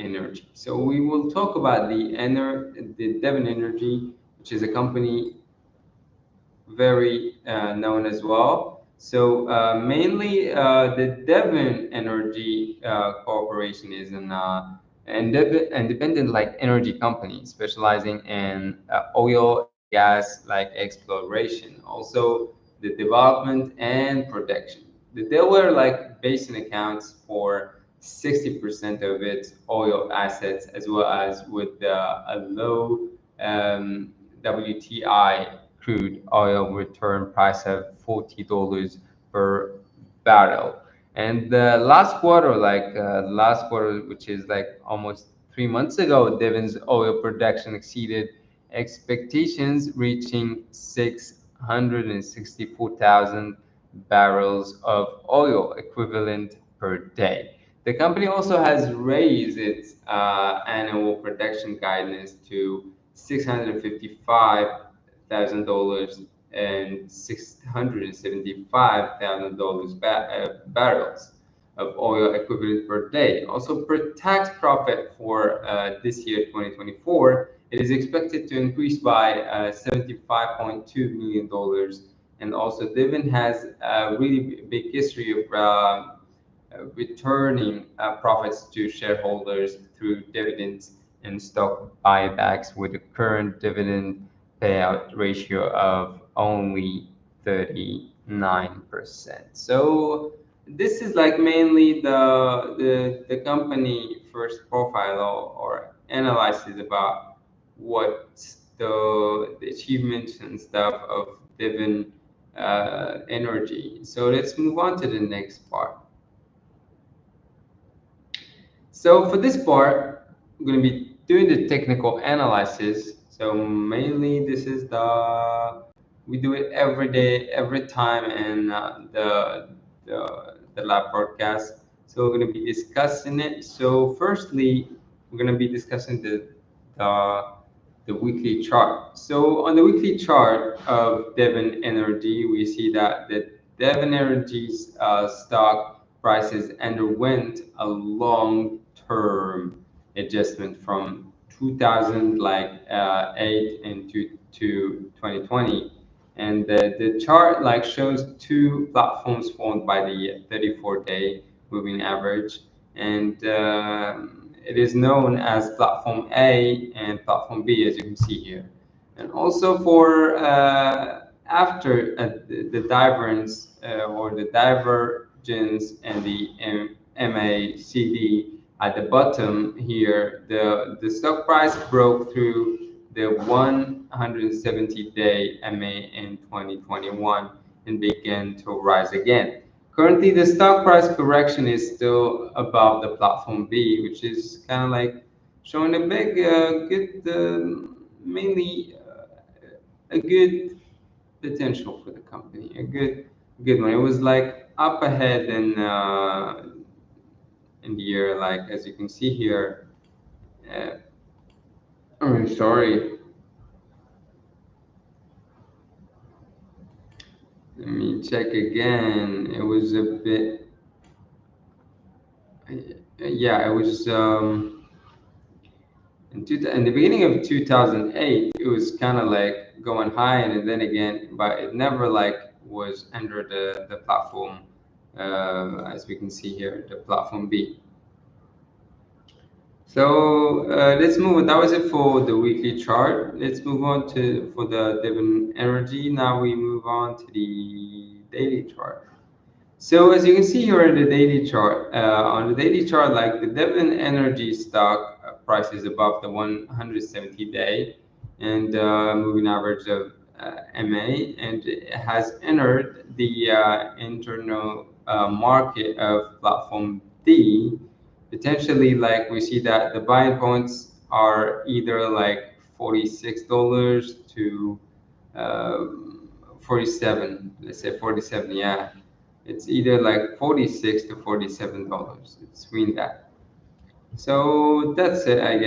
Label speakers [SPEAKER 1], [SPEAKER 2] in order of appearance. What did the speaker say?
[SPEAKER 1] Energy. So we will talk about the Devon Energy, which is a company very known as well. So mainly the Devon Energy Corporation is an independent like energy company specializing in oil and gas like exploration, also the development and production. The Delaware like basin accounts for 60% of its oil assets, as well as with a low WTI crude oil return price of $40 per barrel. And the last quarter, which is like almost 3 months ago, Devon's oil production exceeded expectations, reaching 664,000 barrels of oil equivalent per day. The company also has raised its annual production guidance to $655,000 and $675,000 barrels of oil equivalent per day. Also, per tax profit for this year, 2024, it is expected to increase by $75.2 million. And also, Devon has a really big history of returning profits to shareholders through dividends and stock buybacks, with a current dividend payout ratio of only 39%. So this is like mainly the company first profile, or analysis about what the achievements and stuff of Devon Energy. So let's move on to the next part. So for this part, I'm going to be doing the technical analysis. So mainly this is we do it every day, every time in the lab broadcast. So we're going to be discussing it. So firstly, we're going to be discussing the, the weekly chart. So on the weekly chart of Devon Energy, we see that the Devon Energy's stock prices underwent a long-term adjustment from 2008 into to 2020, and the chart like shows two platforms formed by the 34-day moving average, and it is known as platform A and platform B, as you can see here. And also for after the divergence or the divergence and the MACD at the bottom here, the stock price broke through the 170-day MA in 2021 and began to rise again. Currently, the stock price correction is still above the platform B, which is kind of like showing a big, good, mainly a good potential for the company, a good one. It was like up ahead in the year, like as you can see here. Uh, I'm sorry. Let me check again. It was a bit, yeah, it was in the beginning of 2008. It was kind of like going high, and then again, but it never like was under the platform, as we can see here, the platform B. So let's move on. That was it for the weekly chart. Let's move on to for the Devon Energy. Now we move on to the daily chart. So as you can see here in the daily chart, on the daily chart, like the Devon Energy stock price is above the 170-day and moving average of MA, and it has entered the internal market of platform D. Potentially, like we see that the buying points are either like $46 to 47. Let's say 47, yeah, it's either like 46 to $47. It's between that. So that's it, I guess.